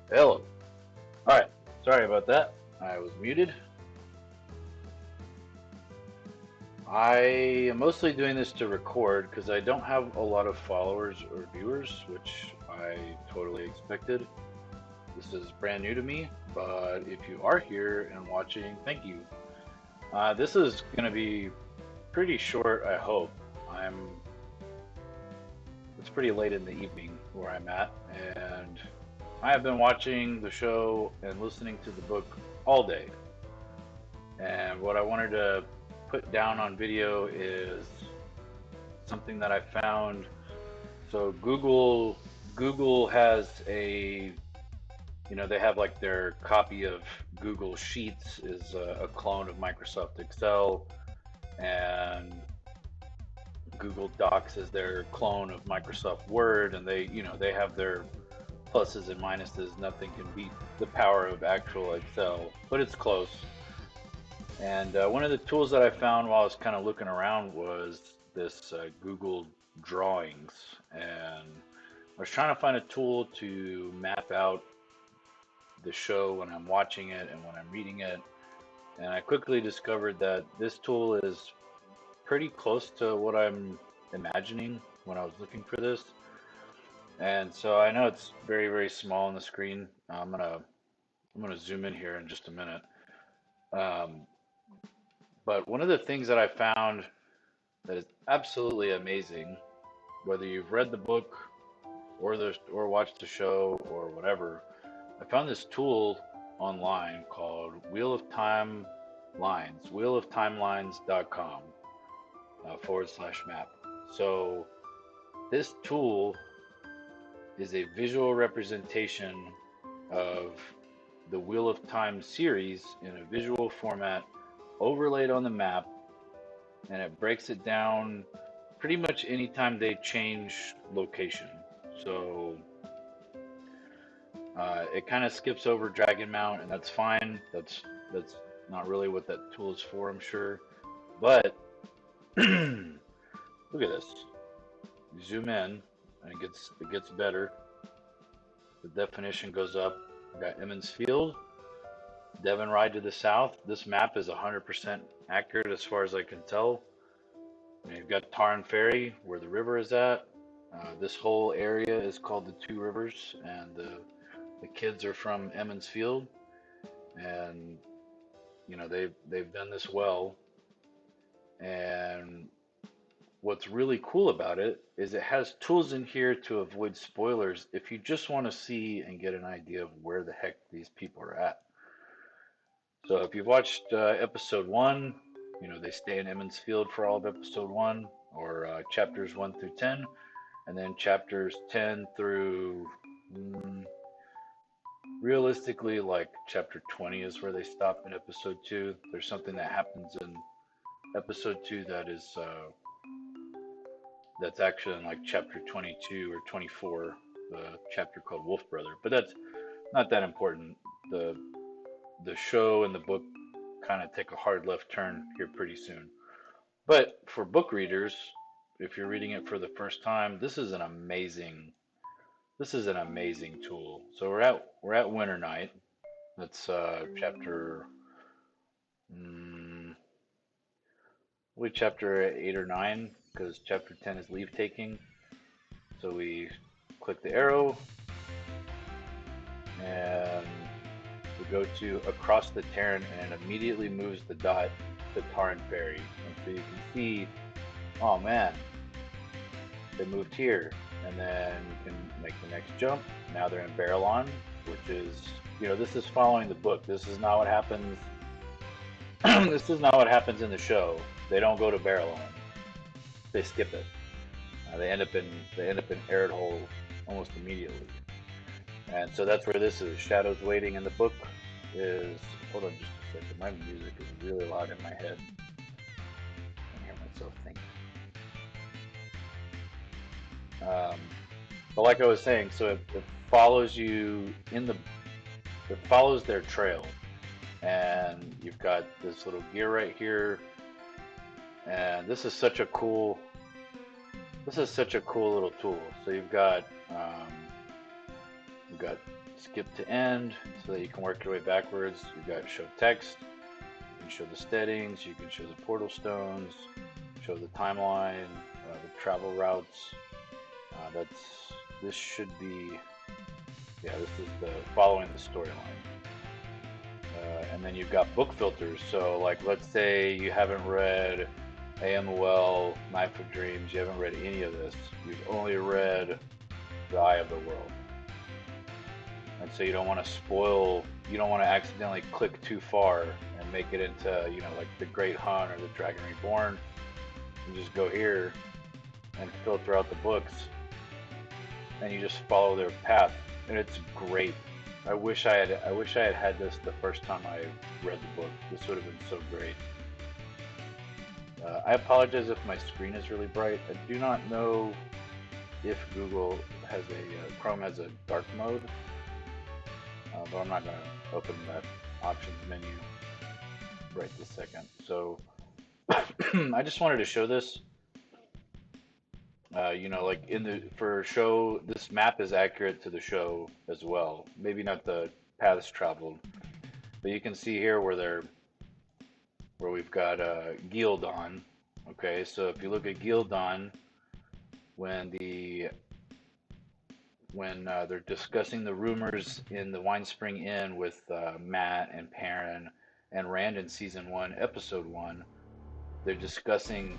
Hello. Alright, sorry about that. I was muted. I am mostly doing this to record because I don't have a lot of followers or viewers, which I totally expected. This is brand new to me, but if you are here and watching, thank you. This is going to be pretty short, I hope. I'm. It's pretty late in the evening where I'm at, and I have been watching the show and listening to the book all day. And what I wanted to put down on video is something that I found. So Google has they have like their copy of Google Sheets is a clone of Microsoft Excel, and Google Docs is their clone of Microsoft Word, and they have their pluses and minuses. Nothing can beat the power of actual Excel, but it's close. And one of the tools that I found while I was kind of looking around was this Google Drawings. And I was trying to find a tool to map out the show when I'm watching it and when I'm reading it. And I quickly discovered that this tool is pretty close to what I'm imagining when I was looking for this. And so I know it's very, very small on the screen. I'm gonna zoom in here in just a minute. Um, but one of the things that I found that is absolutely amazing, whether you've read the book or watched the show or whatever. I found this tool online called Wheel of Time Lines, wheeloftimelines.com /map. So this tool is a visual representation of the Wheel of Time series in a visual format overlaid on the map, and it breaks it down pretty much anytime they change location. So it kind of skips over Dragon Mount, and that's fine. That's not really what that tool is for, I'm sure. But look at this. You zoom in, and it gets better. The definition goes up. We got Emmons Field, Devon Ride to the south. This map is 100% accurate as far as I can tell. And you've got Tarn Ferry, where the river is at. This whole area is called the Two Rivers, and the kids are from Emmons Field, and they've done this well. And what's really cool about it is it has tools in here to avoid spoilers if you just want to see and get an idea of where the heck these people are at. So if you've watched episode one, they stay in Emmons Field for all of episode one, or chapters 1 through 10, and then chapters 10 through realistically, like chapter 20 is where they stop in episode 2. There's something that happens in episode 2 that's actually in like chapter 22 or 24, the chapter called Wolf Brother. But that's not that important. The show and the book kind of take a hard left turn here pretty soon. But for book readers, if you're reading it for the first time, this is an amazing tool. So we're at Winter Night. That's chapter mm, we chapter 8 or 9, because chapter 10 is leave taking. So we click the arrow and we go to across the Tarn, and it immediately moves the dot to Tarn Ferry. And so you can see, oh man, they moved here. And then you can make the next jump. Now they're in Barrelon, which is, this is following the book. This is not what happens. This is not what happens in the show. They don't go to Barrelon. They skip it. They end up in Arid Hole almost immediately. And so that's where this is. Shadows Waiting in the book is. Hold on just a second. My music is really loud in my head. I can hear myself think. Um, but like I was saying, so it follows you it follows their trail, and you've got this little gear right here, and this is such a cool little tool. So you've got skip to end so that you can work your way backwards. You've got show text, you can show the steadings, you can show the portal stones, show the timeline, the travel routes. This should be, yeah, this is the following the storyline. And then you've got book filters. So, like, let's say you haven't read AMOL, Knife of Dreams, you haven't read any of this. You've only read The Eye of the World. And so you don't want to spoil, you don't want to accidentally click too far and make it into, like The Great Hunt or The Dragon Reborn. You just go here and filter out the books and you just follow their path. And it's great. I wish I had this the first time I read the book. This would have been so great. I apologize if my screen is really bright. I do not know if Chrome has a dark mode, but I'm not going to open that options menu right this second. So I just wanted to show this. Like for show, this map is accurate to the show as well. Maybe not the paths traveled, but you can see here where we've got Gildan. Okay, so if you look at Gildan, when they're discussing the rumors in the Wine Spring Inn with Matt and Perrin and Rand in season 1, episode 1, they're discussing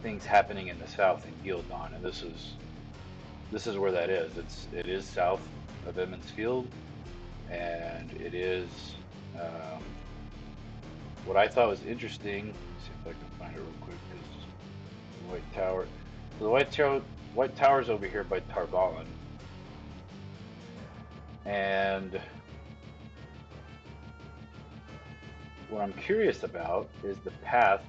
things happening in the south in Gildan, and this is where that is. It is south of Emmons Field, and it is what I thought was interesting. Let's see if I can find it real quick. Because the White Tower, so the White Tower's over here by Tarvalin, and what I'm curious about is the path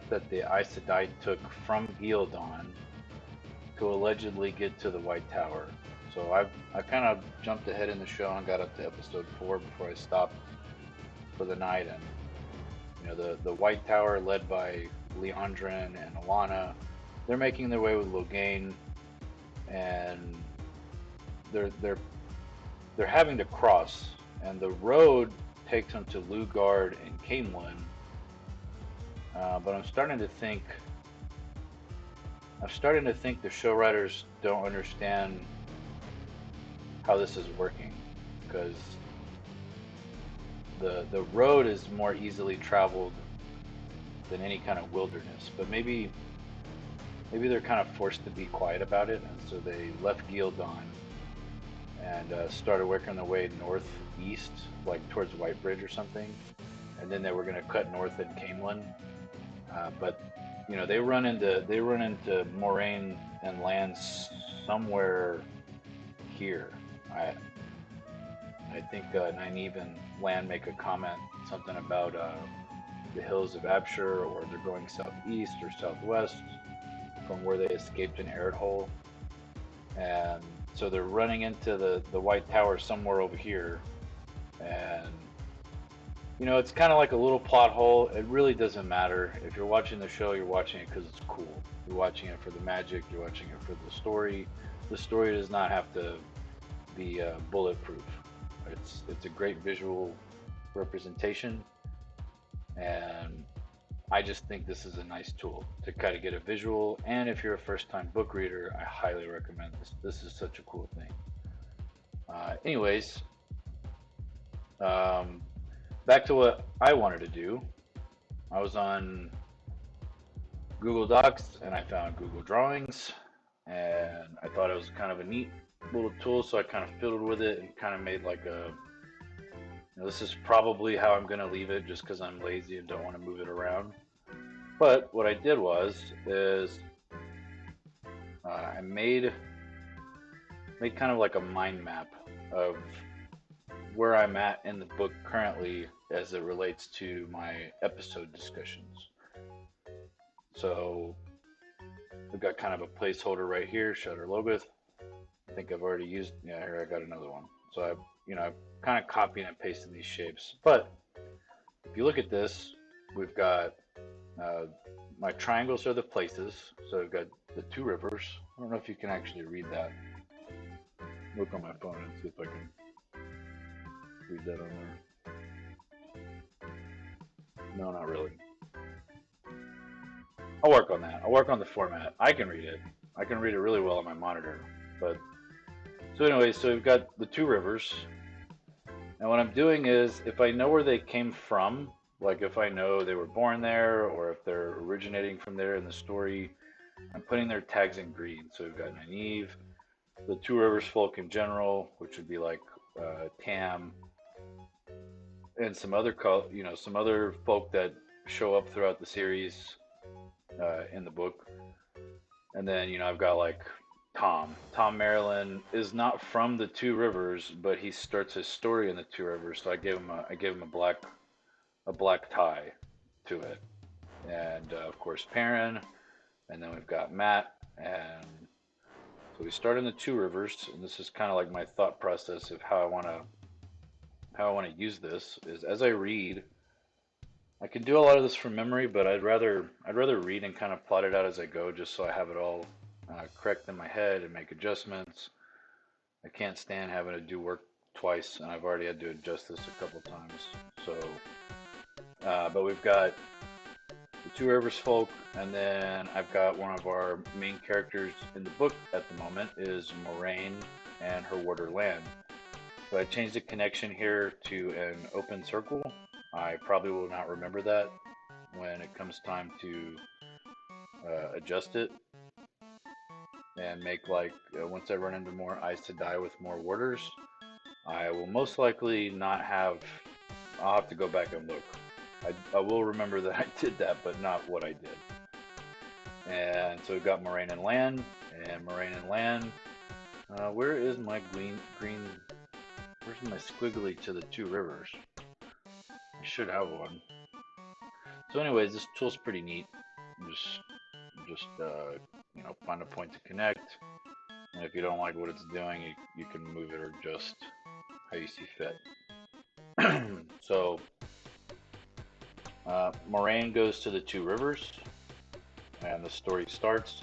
that the Aes Sedai took from Gildan to allegedly get to the White Tower. So I kind of jumped ahead in the show and got up to episode 4 before I stopped for the night. And the White Tower, led by Leandrin and Alana, they're making their way with Logain, and they're having to cross, and the road takes them to Lugard and Caemlyn. But I'm starting to think the show writers don't understand how this is working, because the road is more easily traveled than any kind of wilderness. But maybe they're kind of forced to be quiet about it, and so they left Gildan and started working their way northeast, like towards Whitebridge or something, and then they were going to cut north at Caemlyn. But they run into Moraine and land somewhere here. I think Nynaeve and Lan make a comment, something about the hills of Abshur, or they're going southeast or southwest from where they escaped in Hole. And so they're running into the White Tower somewhere over here. And it's kind of like a little plot hole. It really doesn't matter. If you're watching the show, you're watching it because it's cool. You're watching it for the magic. You're watching it for the story. The story does not have to be bulletproof. It's a great visual representation, and I just think this is a nice tool to kind of get a visual. And if you're a first-time book reader, I highly recommend this. This is such a cool thing. Anyways, back to what I wanted to do. I was on Google Docs and I found Google Drawings, and I thought it was kind of a neat little tool, so I kind of fiddled with it and kind of made like this is probably how I'm going to leave it, just because I'm lazy and don't want to move it around. But what I did is I made kind of like a mind map of where I'm at in the book currently as it relates to my episode discussions. So I've got kind of a placeholder right here, Shutter Logos. I think I've already used, yeah, here I got another one. So I'm kind of copying and pasting these shapes. But if you look at this, we've got my triangles are the places. So I've got the two rivers. I don't know if you can actually read that. look on my phone and see if I can read that on there. No, not really. I'll work on that. I'll work on the format. I can read it. I can read it really well on my monitor. But so anyway, so we've got the two rivers. And what I'm doing is if I know where they came from, like if I know they were born there or if they're originating from there in the story, I'm putting their tags in green. So we've got Nynaeve, the Two Rivers folk in general, which would be like Tam, and some other some other folk that show up throughout the series in the book. And then I've got like Tom. Tom Maryland is not from the Two Rivers, but he starts his story in the Two Rivers. So I gave him a black tie to it, and of course Perrin, and then we've got Matt, and so we start in the Two Rivers, and this is kind of like my thought process of how I want to use this is as I read. I can do a lot of this from memory, but I'd rather read and kind of plot it out as I go, just so I have it all correct in my head and make adjustments. I can't stand having to do work twice, and I've already had to adjust this a couple times. So, but we've got the Two Rivers folk, and then I've got one of our main characters in the book at the moment is Moraine and her warder Land. So I changed the connection here to an open circle. I probably will not remember that when it comes time to adjust it and make like once I run into more Eyes to Die with more warders, I will most likely not have. I'll have to go back and look. I will remember that I did that, but not what I did. And so we've got Moraine and Land, and Moraine and Land. Where is my green? Where's my squiggly to the Two Rivers? I should have one. So, anyways, this tool's pretty neat. Just find a point to connect, and if you don't like what it's doing, you can move it or adjust how you see fit. So, Moraine goes to the Two Rivers, and the story starts.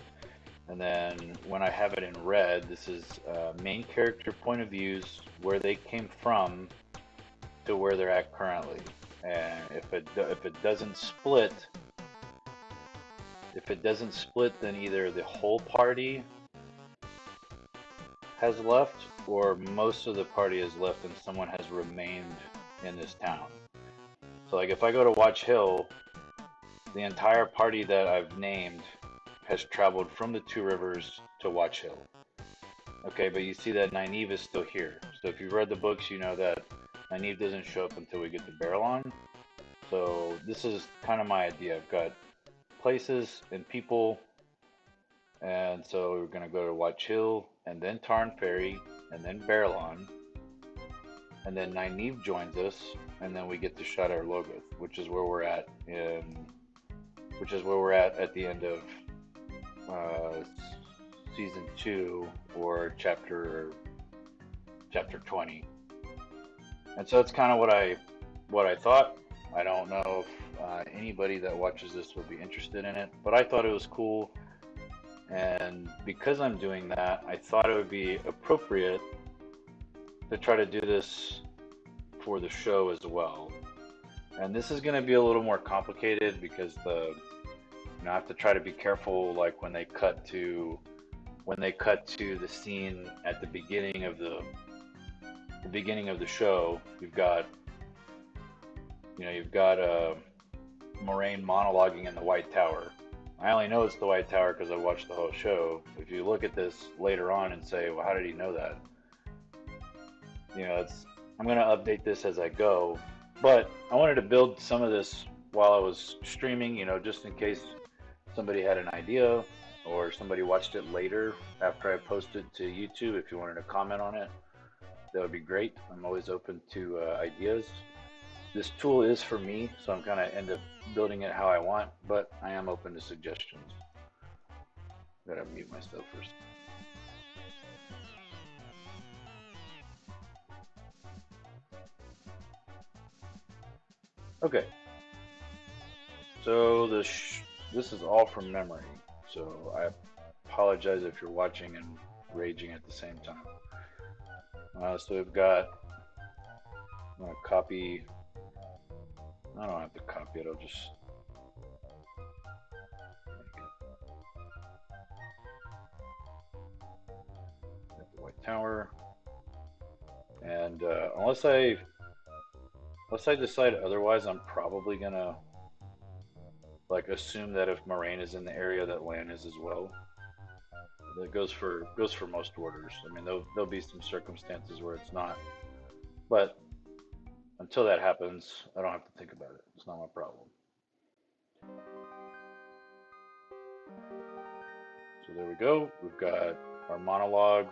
And then when I have it in red, this is main character point of views, where they came from to where they're at currently. And if it doesn't split, then either the whole party has left, or most of the party has left, and someone has remained in this town. So, like, if I go to Watch Hill, the entire party that I've named has traveled from the Two Rivers to Watch Hill. Okay, but you see that Nynaeve is still here. So if you've read the books, you know that Nynaeve doesn't show up until we get to Barrelon. So this is kind of my idea. I've got places and people, and so we're going to go to Watch Hill, and then Tarn Ferry, and then Barrelon, and then Nynaeve joins us, and then we get to Shadar Logoth, which is where we're at at the end of season 2 or chapter 20. And so that's kind of what I thought. I don't know if anybody that watches this will be interested in it, but I thought it was cool. And because I'm doing that, I thought it would be appropriate to try to do this for the show as well. And this is going to be a little more complicated because I have to try to be careful, like when they cut to the scene at the beginning of the show. You've got Moraine monologuing in the White Tower. I only know it's the White Tower because I watched the whole show. If you look at this later on and say, well, how did he know that? I'm going to update this as I go, but I wanted to build some of this while I was streaming, just in case somebody had an idea or somebody watched it later after I posted to YouTube. If you wanted to comment on it, that would be great. I'm always open to ideas. This tool is for me, so I'm kind of end up building it how I want, but I am open to suggestions. Gotta mute myself first. Okay, so this is all from memory, so I apologize if you're watching and raging at the same time. So we've got, I'm going to copy, I don't have to copy it, I'll just make the white tower. And unless I decide otherwise, I'm probably going to like assume that if Moraine is in the area, that Lan is as well. That goes for most orders. I mean, there'll be some circumstances where it's not, but until that happens, I don't have to think about it. It's not my problem. So there we go. We've got our monologue,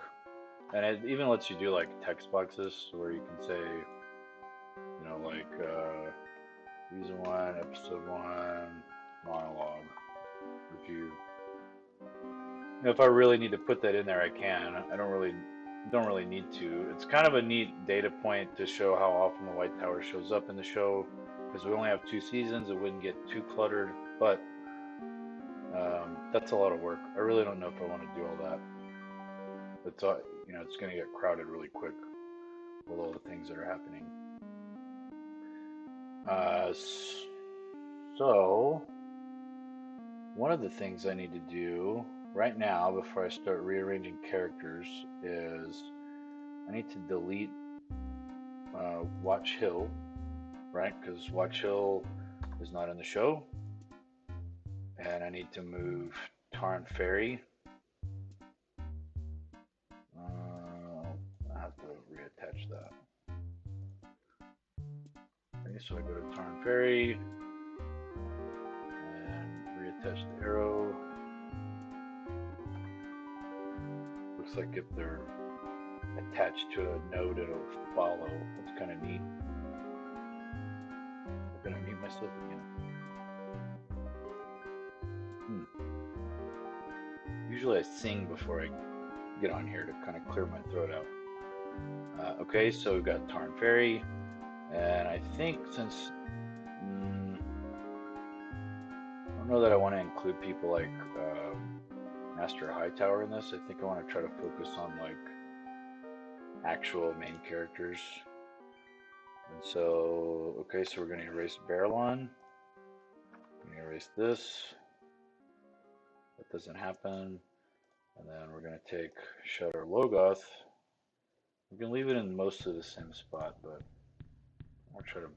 and it even lets you do like text boxes where you can say, like season one, episode one, monologue. If if I really need to put that in there, I can. I don't really need to. It's kind of a neat data point to show how often the White Tower shows up in the show, because we only have 2 seasons. It wouldn't get too cluttered, but that's a lot of work. I really don't know if I want to do all that. It's it's going to get crowded really quick with all the things that are happening. Uh, so one of the things I need to do right now before I start rearranging characters is I need to delete Watch Hill, right? Because Watch Hill is not in the show, and I need to move Tarn Ferry. I have to reattach that. Okay, so I go to Tarn Ferry and reattach the arrow. Looks like if they're attached to a node, it'll follow. That's kind of neat. I'm gonna mute myself again. Usually I sing before I get on here to kind of clear my throat out. Okay, so we've got Tarn Ferry, and I think since I don't know that I want to include people like Master Hightower in this. I think I want to try to focus on like actual main characters. And so, okay, so we're going to erase Barrelon. I'm going to erase this. That doesn't happen. And then we're going to take Shutter Logoth. We can leave it in mostly the same spot, but I'll try to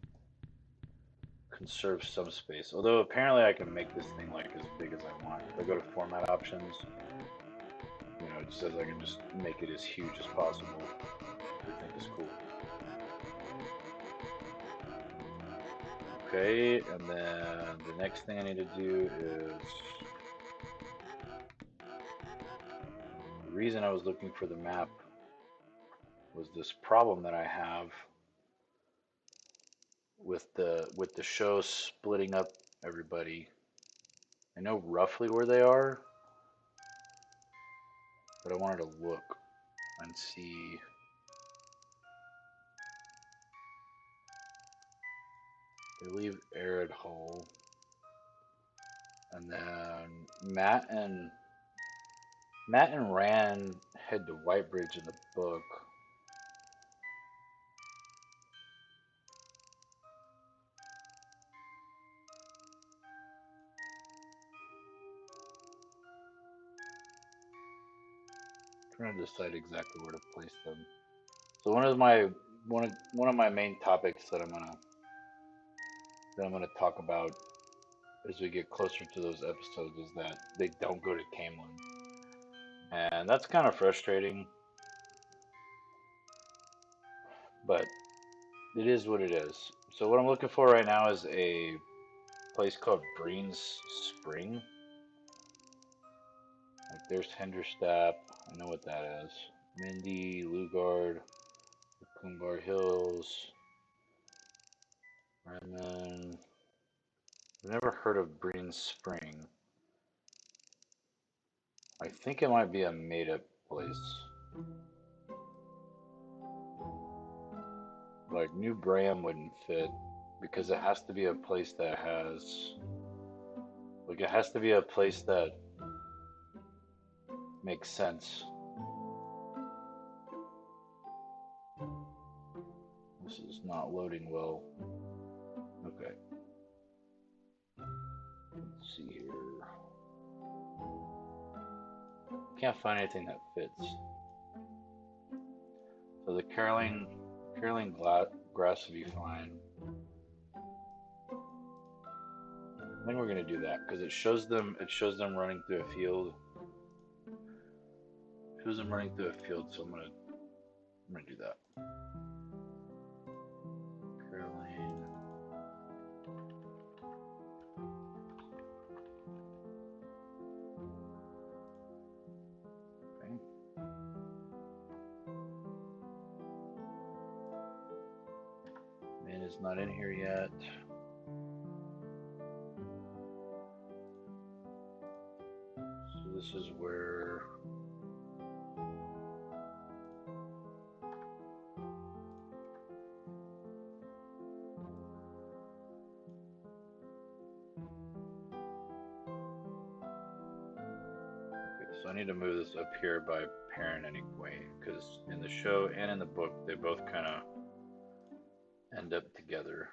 conserve some space. Although apparently I can make this thing like as big as I want. If I go to format options, it says I can just make it as huge as possible, which I think is cool. Okay, and then the next thing I need to do is the reason I was looking for the map was this problem that I have with the show splitting up everybody. I know roughly where they are, but I wanted to look and see. They leave Arid Hull, and then Matt and Rand head to Whitebridge in the book. I'm trying to decide exactly where to place them. So one of my main topics that I'm gonna talk about as we get closer to those episodes is that they don't go to Camelin, and that's kind of frustrating. But it is what it is. So what I'm looking for right now is a place called Breen's Spring. Like there's Henderstap. I know what that is. Mindy, Lugard, Kumbar Hills, Redmond. I've never heard of Breen's Spring. I think it might be a made-up place. Like New Bram wouldn't fit because it has to be a place that has, like, it has to be a place that makes sense. not loading well. Okay. Let's see here. Can't find anything that fits. So the Caroline grass would be fine. I think we're gonna do that because it shows them running through a field. It shows them running through a field, so I'm gonna do that. Caroline. Okay. Man is not in here yet. So this is where so I need to move this up here by parent anyway, because in the show and in the book, they both kind of end up together.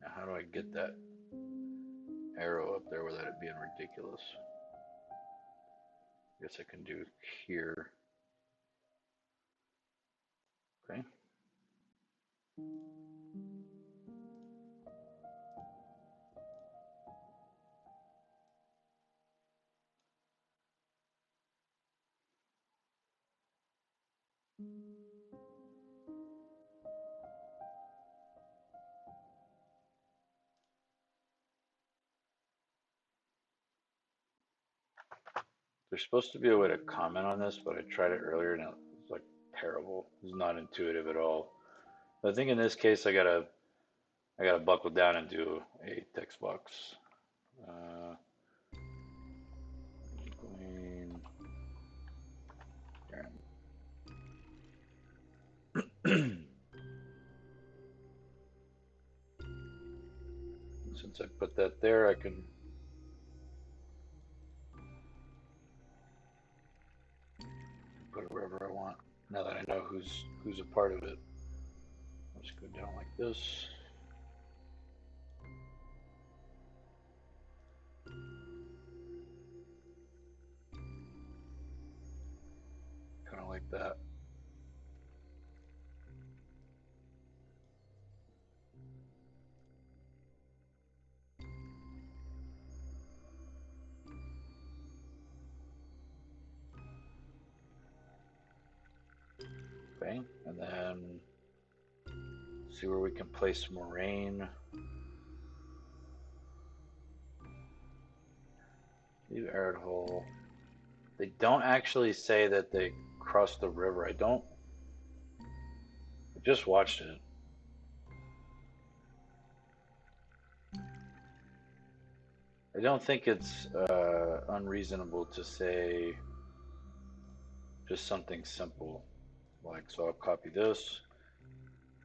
Now, how do I get that arrow up there without it being ridiculous? I guess I can do here. Okay. There's supposed to be a way to comment on this, but I tried it earlier and it was like terrible. It was not intuitive at all. But I think in this case, I gotta buckle down and do a text box. Since I put that there, I can put it wherever I want. Now that I know who's a part of it, I'll just go down like this. Kind of like that. Okay, and then see where we can place some rain. Leave arid hole. They don't actually say that they crossed the river. I just watched it. I don't think it's unreasonable to say just something simple. Like, so I'll copy this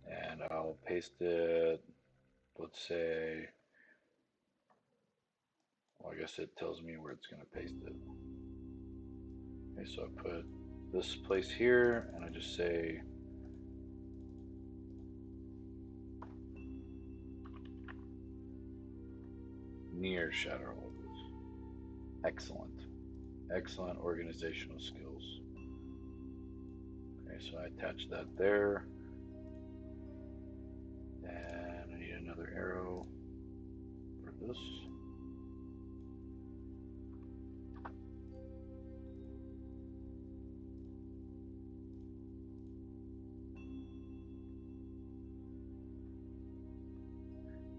and I'll paste it, let's say, well, I guess it tells me where it's going to paste it. Okay, so I put this place here and I just say near shadow holes. Excellent. Excellent organizational skills. Okay, so I attach that there. And I need another arrow for this.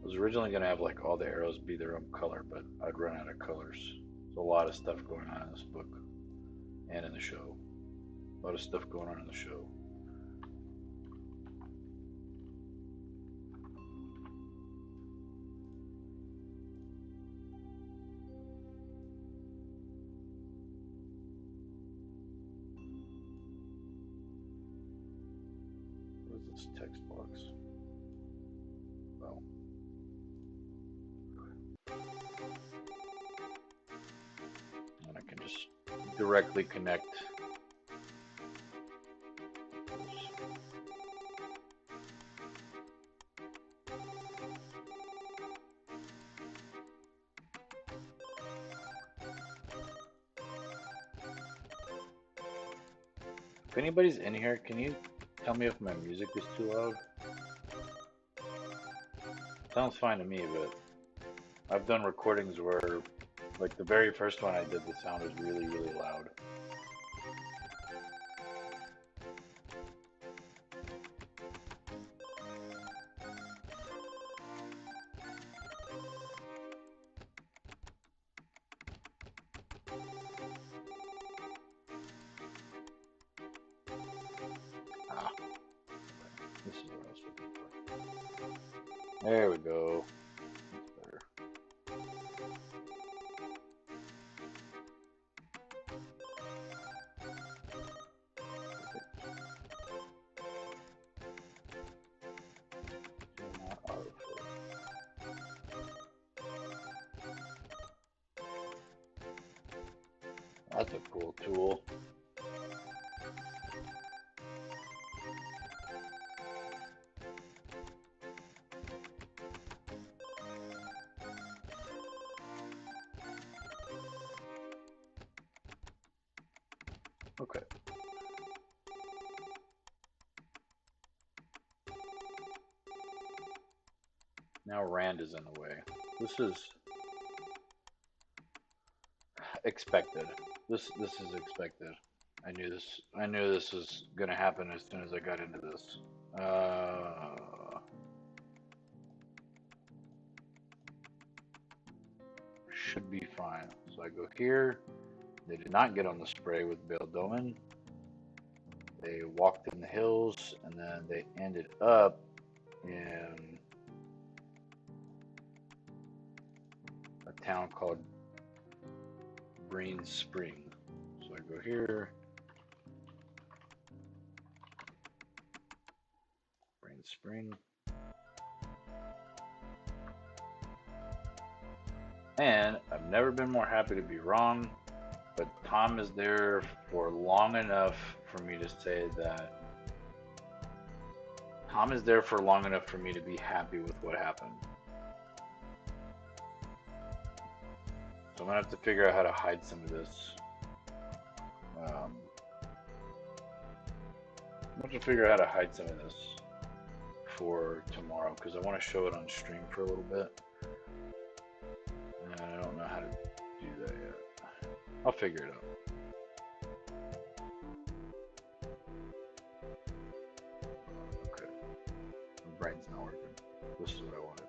I was originally going to have like all the arrows be their own color, but I'd run out of colors. There's a lot of stuff going on in this book and in the show. A lot of stuff going on in the show. Where's this text box? Well, and I can just directly connect. If anybody's in here, can you tell me if my music is too loud? Sounds fine to me, but I've done recordings where, like the very first one I did, the sound was really, really loud. Ah, this is what I was looking for. There we go. That's better. Not autofill. That's a cool tool. Okay. Now Rand is in the way. This is expected. This is expected. I knew this. I knew this was gonna happen as soon as I got into this. Should be fine. So I go here. They did not get on the spray with Bale Doman. They walked in the hills and then they ended up in a town called Green Spring. So I go here. Green Spring. And I've never been more happy to be wrong, but Tom is there for long enough for me to say that Tom is there for long enough for me to be happy with what happened. So I'm gonna have to figure out how to hide some of this. I'm gonna have to figure out how to hide some of this for tomorrow because I want to show it on stream for a little bit. And I don't know how to do that yet. I'll figure it out. Okay. My brain's not working. This is what I wanted.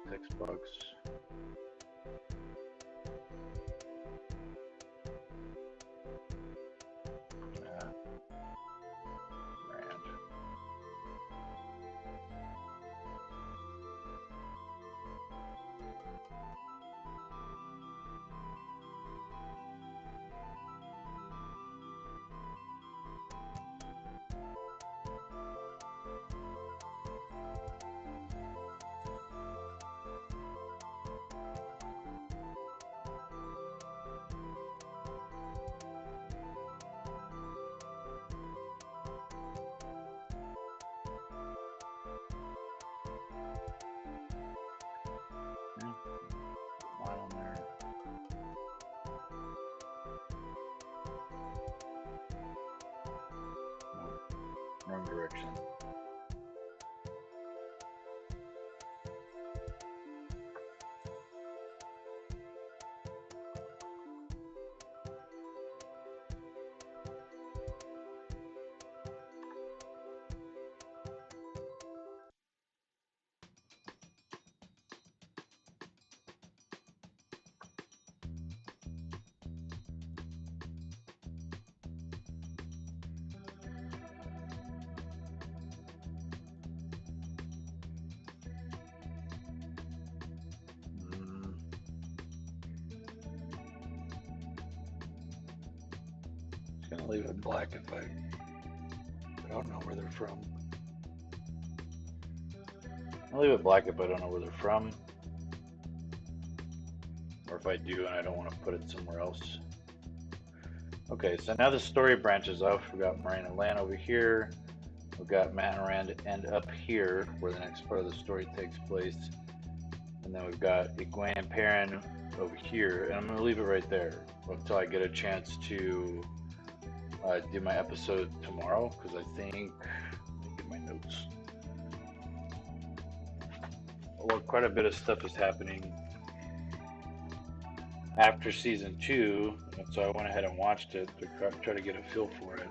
Text box. Line on there. No, wrong direction. Just gonna leave it black if I don't know where they're from. I'll leave it black if I don't know where they're from. Or if I do and I don't want to put it somewhere else. Okay, so now the story branches off. We got Marina Land over here. We've got Matt and Rand end up here, where the next part of the story takes place. And then we've got Iguan Perrin over here, and I'm going to leave it right there until I get a chance to do my episode tomorrow, because I think, let me get my notes. Well, quite a bit of stuff is happening after season 2, and so I went ahead and watched it to try to get a feel for it,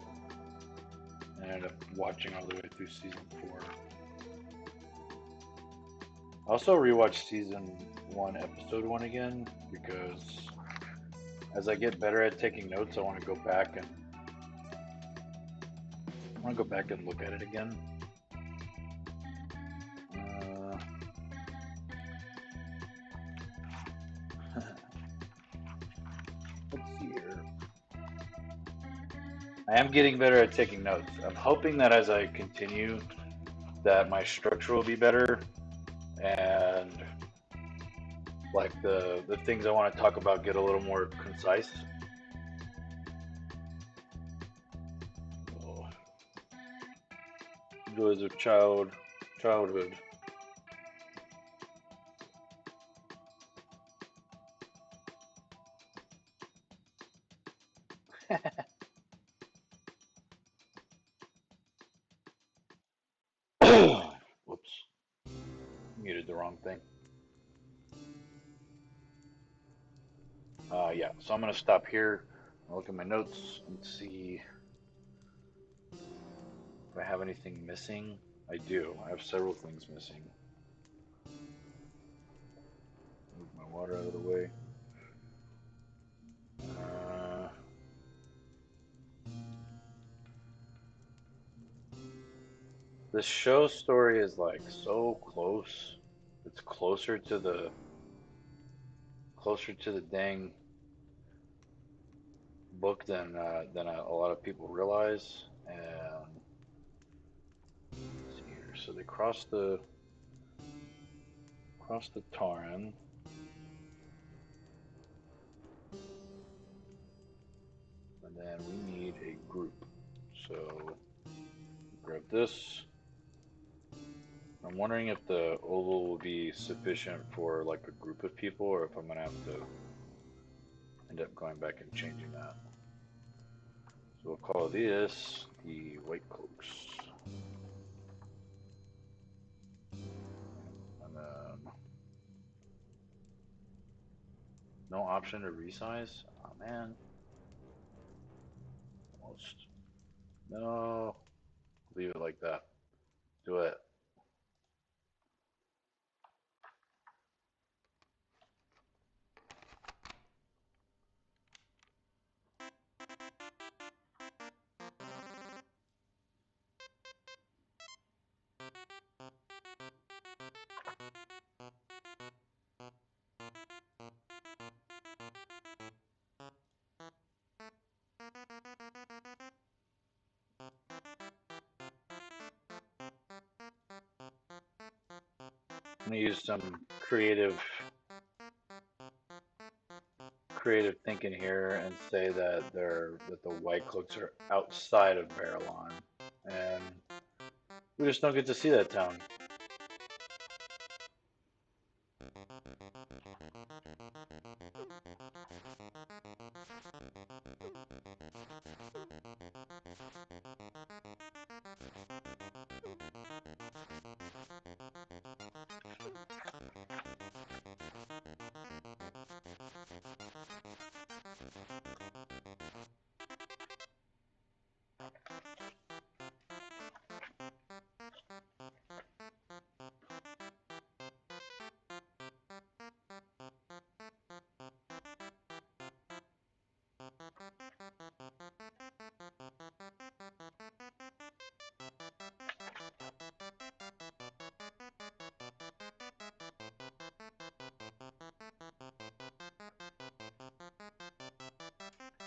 and I ended up watching all the way through season 4. I also rewatched season 1, episode 1 again, because as I get better at taking notes, I want to go back and look at it again. Let's see here. I am getting better at taking notes. I'm hoping that as I continue, that my structure will be better, and like the things I want to talk about get a little more concise. Oh. Joys of childhood. Whoops, muted the wrong thing. Yeah, so I'm gonna stop here. I'll look at my notes and see if I have anything missing. I do. I have several things missing. Move my water out of the way. The show story is like so close. It's closer to the dang book than a lot of people realize. And let's see here. So they cross the Tarn. And then we need a group. So grab this. I'm wondering if the oval will be sufficient for like a group of people, or if I'm gonna have to end up going back and changing that. So we'll call this the White Cloaks. And then no option to resize? Oh man. Almost. No. Leave it like that. Do it. I'm gonna use some creative thinking here and say that the White Cloaks are outside of Barillon, and we just don't get to see that town.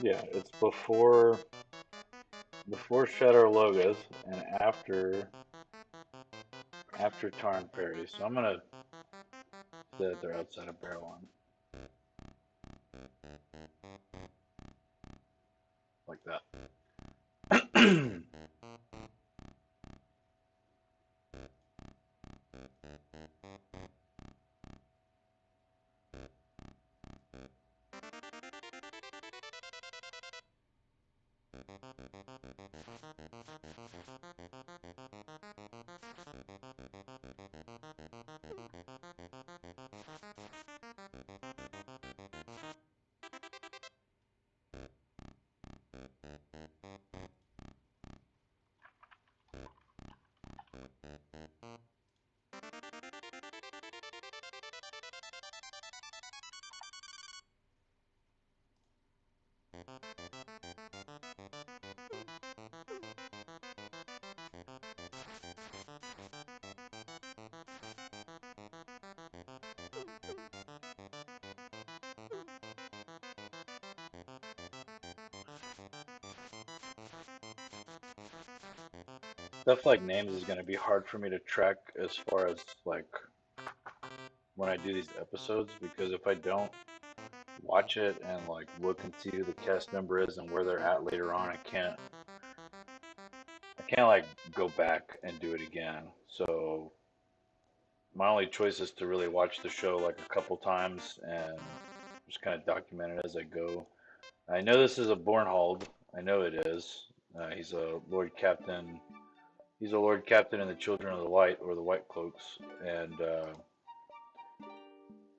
Yeah, it's before Shadow Logos and after Tarn Prairie. So I'm gonna say that they're outside of Barillon. Like that. Stuff like names is going to be hard for me to track as far as like when I do these episodes because if I don't watch it and like look and see who the cast member is and where they're at later on, I can't like go back and do it again. So my only choice is to really watch the show like a couple times and just kind of document it as I go. I know this is a Bornhold. I know it is. He's a Lord Captain. He's a Lord Captain in the Children of the Light or the White Cloaks, and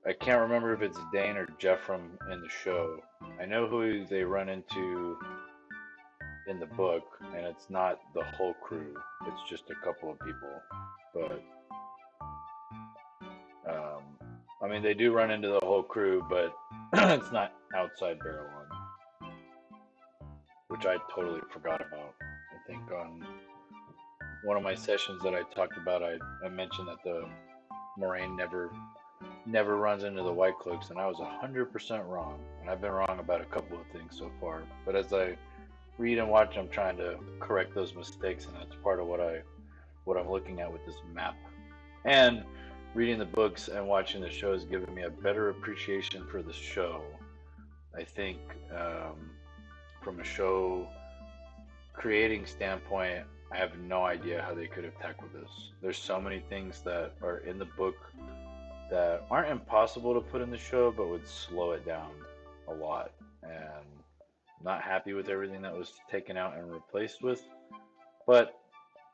I can't remember if it's Dane or Jeffrem in the show. I know who they run into in the book, and it's not the whole crew. It's just a couple of people. But um, I mean, they do run into the whole crew, but it's not outside Barrelon, which I totally forgot about. I think on one of my sessions that I talked about, I mentioned that the Moraine never runs into the White Cloaks, and I was 100% wrong. And I've been wrong about a couple of things so far. But as I read and watch, I'm trying to correct those mistakes, and that's part of what I'm looking at with this map. And reading the books and watching the show has given me a better appreciation for the show. I think from a show creating standpoint, I have no idea how they could have tackled this. There's so many things that are in the book that aren't impossible to put in the show, but would slow it down a lot. And I'm not happy with everything that was taken out and replaced with. But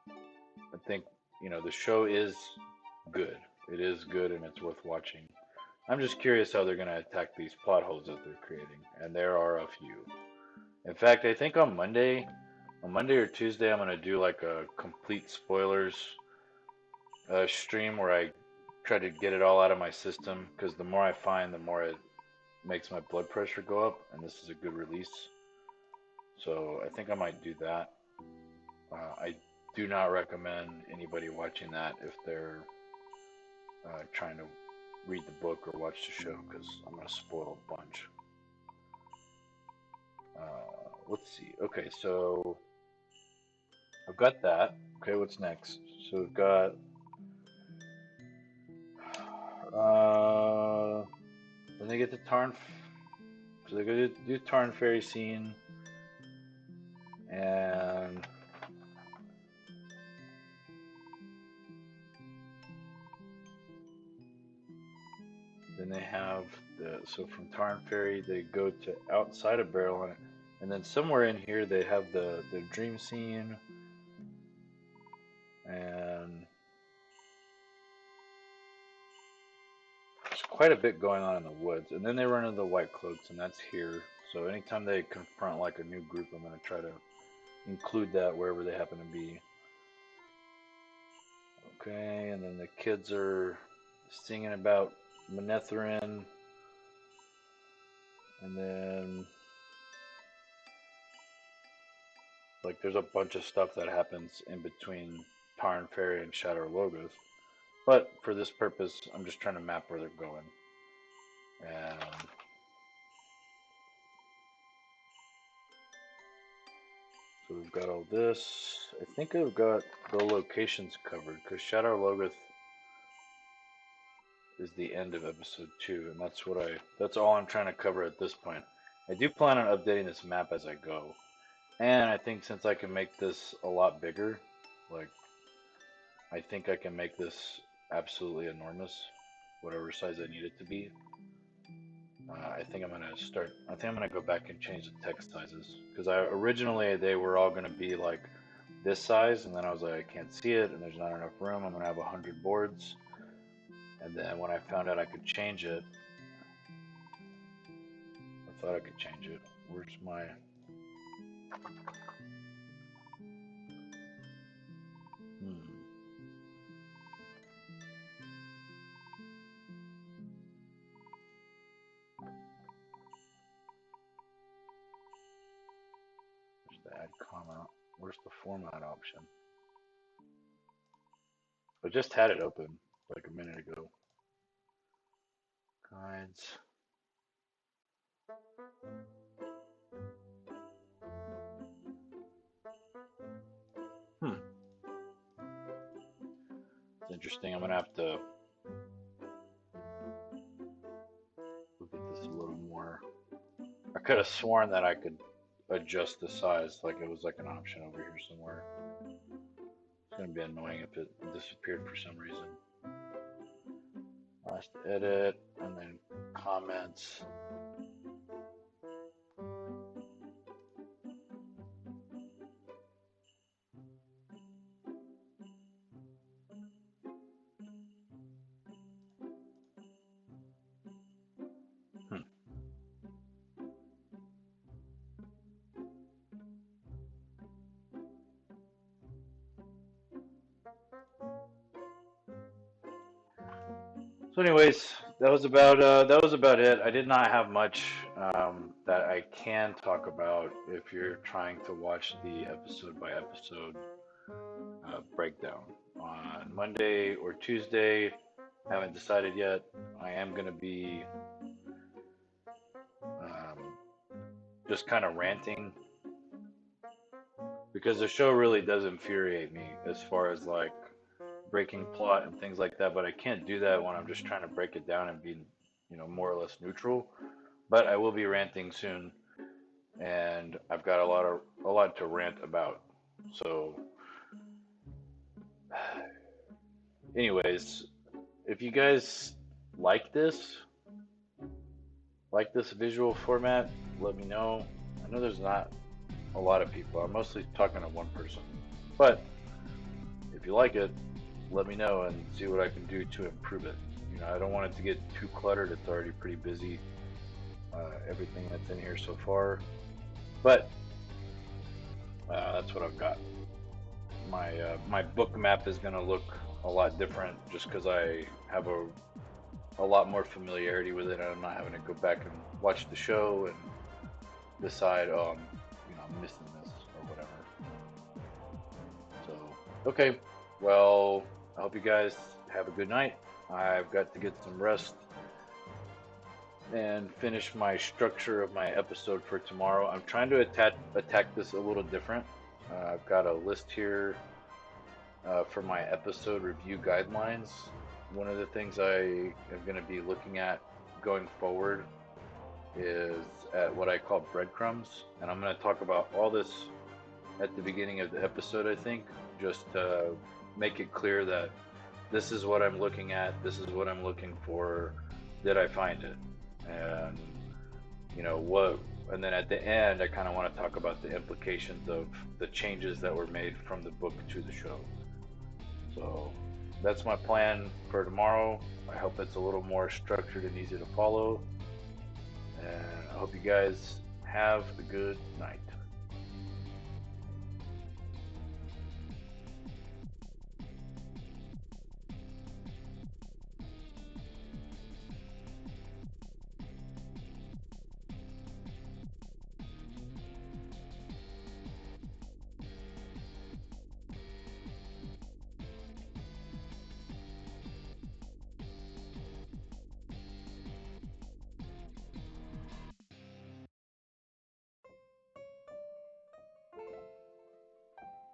I think, the show is good. It is good and it's worth watching. I'm just curious how they're going to attack these plot holes that they're creating. And there are a few. In fact, I think on Monday or Tuesday, I'm going to do like a complete spoilers stream where I try to get it all out of my system because the more I find, the more it makes my blood pressure go up, and this is a good release. So I think I might do that. I do not recommend anybody watching that if they're trying to read the book or watch the show because I'm going to spoil a bunch. Let's see. Okay, so I've got that. Okay, what's next? So we've got. Then they get the Tarn. So they go to do Tarn Ferry scene, and then they have so from Tarn Ferry they go to outside of Barrel, and then somewhere in here they have the dream scene, and there's quite a bit going on in the woods. And then they run into the White Cloaks, and that's here. So anytime they confront like a new group, I'm gonna try to include that wherever they happen to be. Okay, and then the kids are singing about Manethrin, and then like there's a bunch of stuff that happens in between Tarn Ferry and Shadow Logos. But for this purpose, I'm just trying to map where they're going. And so we've got all this. I think I've got the locations covered because Shadow Logos is the end of episode 2, and that's all I'm trying to cover at this point. I do plan on updating this map as I go. And I think since I can make this a lot bigger, like I think I can make this absolutely enormous, whatever size I need it to be. I think I'm gonna start. I think I'm gonna go back and change the text sizes because originally they were all gonna be like this size, and then I was like, I can't see it, and there's not enough room. I'm gonna have 100 boards, and then when I found out I could change it, I thought I could change it. Where's my? Hmm. Where's the add comma? Where's the format option? I just had it open like a minute ago. Guides. Hmm. interesting. I'm gonna have to look at this a little more. I could have sworn that I could adjust the size, like it was like an option over here somewhere. It's gonna be annoying if it disappeared for some reason. Last edit, and then comments. Hmm. So, anyways, that was about it. I did not have much that I can talk about if you're trying to watch the episode by episode breakdown on Monday or Tuesday. Haven't decided yet. I am going to be um, just kind of ranting because the show really does infuriate me as far as like breaking plot and things like that. But I can't do that when I'm just trying to break it down and be, more or less neutral. But I will be ranting soon, and I've got a lot to rant about. So, anyways, if you guys like this, like this visual format, let me know. I know there's not a lot of people. I'm mostly talking to one person. But if you like it, let me know and see what I can do to improve it. I don't want it to get too cluttered. It's already pretty busy, everything that's in here so far. But that's what I've got. My book map is going to look a lot different just because I have a lot more familiarity with it. I'm not having to go back and watch the show and decide, oh, I'm missing this or whatever. So, okay. Well, I hope you guys have a good night. I've got to get some rest and finish my structure of my episode for tomorrow. I'm trying to attack this a little different. I've got a list here for my episode review guidelines. One of the things I am going to be looking at going forward is at what I call breadcrumbs, and I'm going to talk about all this at the beginning of the episode, I think, just to make it clear that this is what I'm looking at, this is what I'm looking for, did I find it? And, what, and then at the end, I kind of want to talk about the implications of the changes that were made from the book to the show. So that's my plan for tomorrow. I hope it's a little more structured and easy to follow. And I hope you guys have a good night.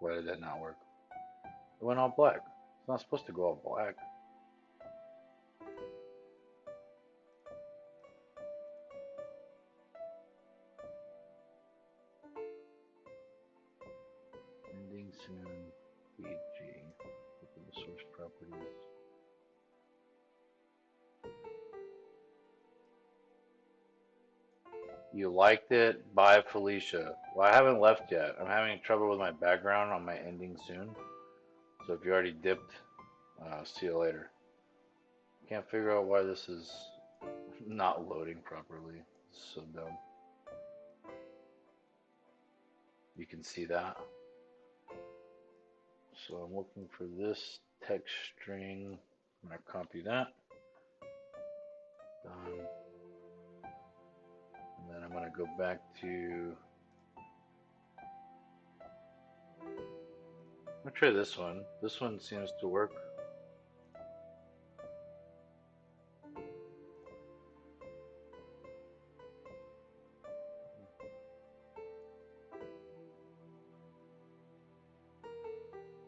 Why did that not work? It went all black. It's not supposed to go all black. Ending soon. PG. Look at the source properties. You liked it? Bye, Felicia. Well, I haven't left yet. I'm having trouble with my background on my ending soon. So if you already dipped, see you later. Can't figure out why this is not loading properly. It's so dumb. You can see that. So I'm looking for this text string. I'm going to copy that. Done. And then I'm going to go back to. I'm going to try this one. This one seems to work.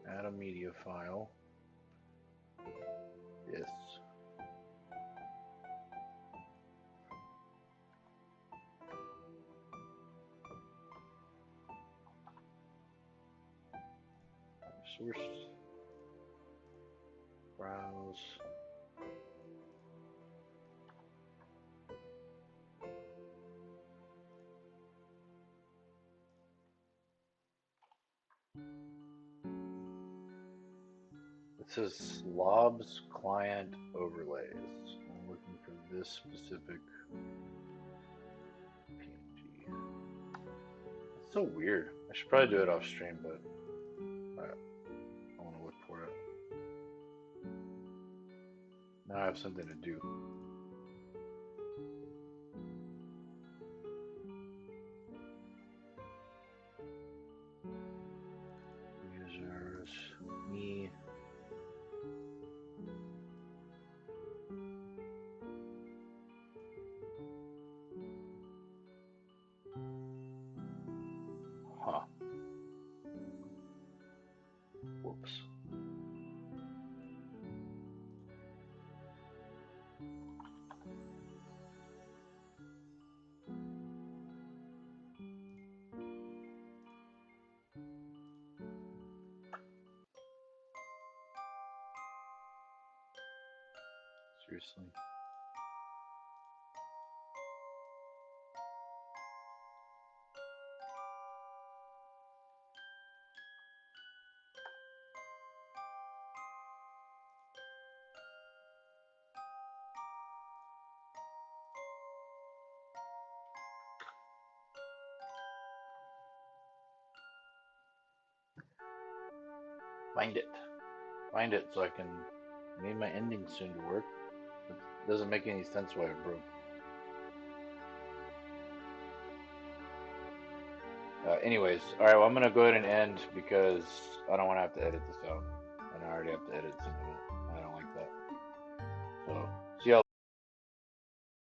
Add a media file. Yes. Source. Browse. It says slobs client overlays. I'm looking for this specific PNG. It's so weird. I should probably do it off stream, but I want to look for it. Now I have something to do. Users, me. Huh. Whoops. Seriously. Find it. Find it so I can need my ending soon to work. It doesn't make any sense why it broke. Anyways, alright, well, I'm gonna go ahead and end because I don't want to have to edit this out. And I already have to edit some of it. I don't like that. So.